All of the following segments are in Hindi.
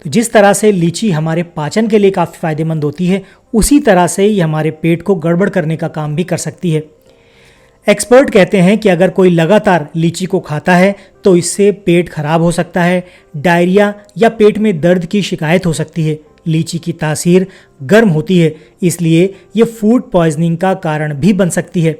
तो जिस तरह से लीची हमारे पाचन के लिए काफ़ी फायदेमंद होती है, उसी तरह से ही हमारे पेट को गड़बड़ करने का काम भी कर सकती है। एक्सपर्ट कहते हैं कि अगर कोई लगातार लीची को खाता है तो इससे पेट खराब हो सकता है, डायरिया या पेट में दर्द की शिकायत हो सकती है। लीची की तासीर गर्म होती है, इसलिए ये फूड पॉइजनिंग का कारण भी बन सकती है।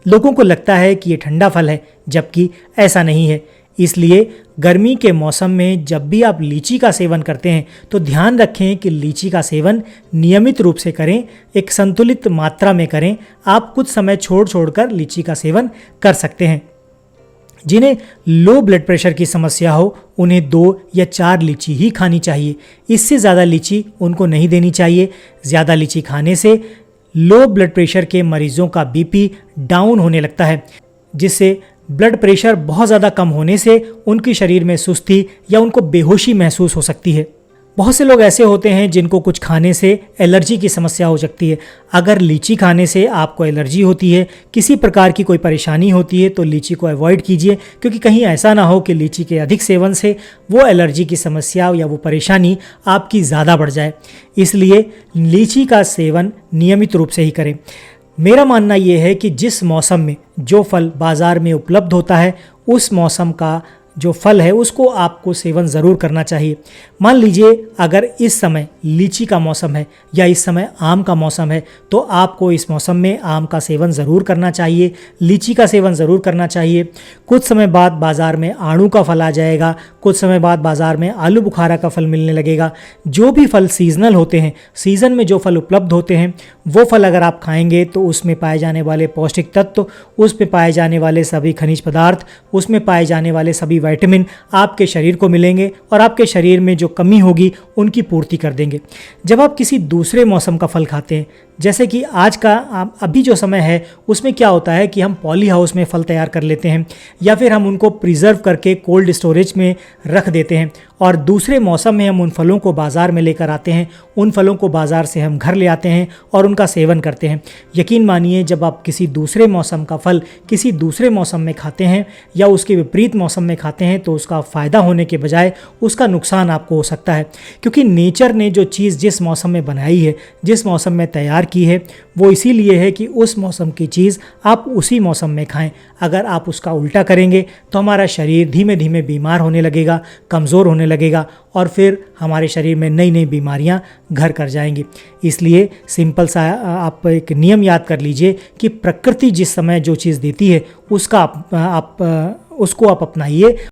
लोगों को लगता है कि ये ठंडा फल है, जबकि ऐसा नहीं है। इसलिए गर्मी के मौसम में जब भी आप लीची का सेवन करते हैं तो ध्यान रखें कि लीची का सेवन नियमित रूप से करें, एक संतुलित मात्रा में करें। आप कुछ समय छोड़कर लीची का सेवन कर सकते हैं। जिन्हें लो ब्लड प्रेशर की समस्या हो, उन्हें 2 या 4 लीची ही खानी चाहिए। इससे ज़्यादा लीची उनको नहीं देनी चाहिए। ज़्यादा लीची खाने से लो ब्लड प्रेशर के मरीजों का बीपी डाउन होने लगता है, जिससे ब्लड प्रेशर बहुत ज़्यादा कम होने से उनके शरीर में सुस्ती या उनको बेहोशी महसूस हो सकती है। बहुत से लोग ऐसे होते हैं जिनको कुछ खाने से एलर्जी की समस्या हो सकती है। अगर लीची खाने से आपको एलर्जी होती है, किसी प्रकार की कोई परेशानी होती है, तो लीची को अवॉइड कीजिए, क्योंकि कहीं ऐसा ना हो कि लीची के अधिक सेवन से वो एलर्जी की समस्या या वो परेशानी आपकी ज़्यादा बढ़ जाए। इसलिए लीची का सेवन नियमित रूप से ही करें। मेरा मानना ये है कि जिस मौसम में जो फल बाज़ार में उपलब्ध होता है, उस मौसम का जो फल है उसको आपको सेवन ज़रूर करना चाहिए। मान लीजिए अगर इस समय लीची का मौसम है या इस समय आम का मौसम है, तो आपको इस मौसम में आम का सेवन ज़रूर करना चाहिए, लीची का सेवन ज़रूर करना चाहिए। कुछ समय बाद बाज़ार में आड़ू का फल आ जाएगा, कुछ समय बाद बाज़ार में आलू बुखारा का फल मिलने लगेगा। जो भी फल सीजनल होते हैं, सीज़न में जो फल उपलब्ध होते हैं, वो फल अगर आप खाएंगे तो उसमें पाए जाने वाले पौष्टिक तत्व, उसमें पाए जाने वाले सभी खनिज पदार्थ, उसमें पाए जाने वाले सभी विटामिन आपके शरीर को मिलेंगे और आपके शरीर में जो कमी होगी उनकी पूर्ति कर देंगे। जब आप किसी दूसरे मौसम का फल खाते हैं, जैसे कि आज का अभी जो समय है, उसमें क्या होता है कि हम पॉली हाउस में फल तैयार कर लेते हैं या फिर हम उनको प्रिजर्व करके कोल्ड स्टोरेज में रख देते हैं, और दूसरे मौसम में हम उन फलों को बाज़ार में लेकर आते हैं। उन फलों को बाज़ार से हम घर ले आते हैं और उनका सेवन करते हैं। यकीन मानिए, जब आप किसी दूसरे मौसम का फल किसी दूसरे मौसम में खाते हैं या उसके विपरीत मौसम में खाते हैं, तो उसका फ़ायदा होने के बजाय उसका नुकसान आपको हो सकता है, क्योंकि नेचर ने जो चीज़ जिस मौसम में बनाई है, जिस मौसम में तैयार की है, वो इसीलिए है कि उस मौसम की चीज़ आप उसी मौसम में खाएं। अगर आप उसका उल्टा करेंगे तो हमारा शरीर धीमे धीमे बीमार होने लगेगा, कमज़ोर होने लगेगा, और फिर हमारे शरीर में नई नई बीमारियां घर कर जाएंगी। इसलिए सिंपल सा आप एक नियम याद कर लीजिए कि प्रकृति जिस समय जो चीज़ देती है उसको आप अपनाइए।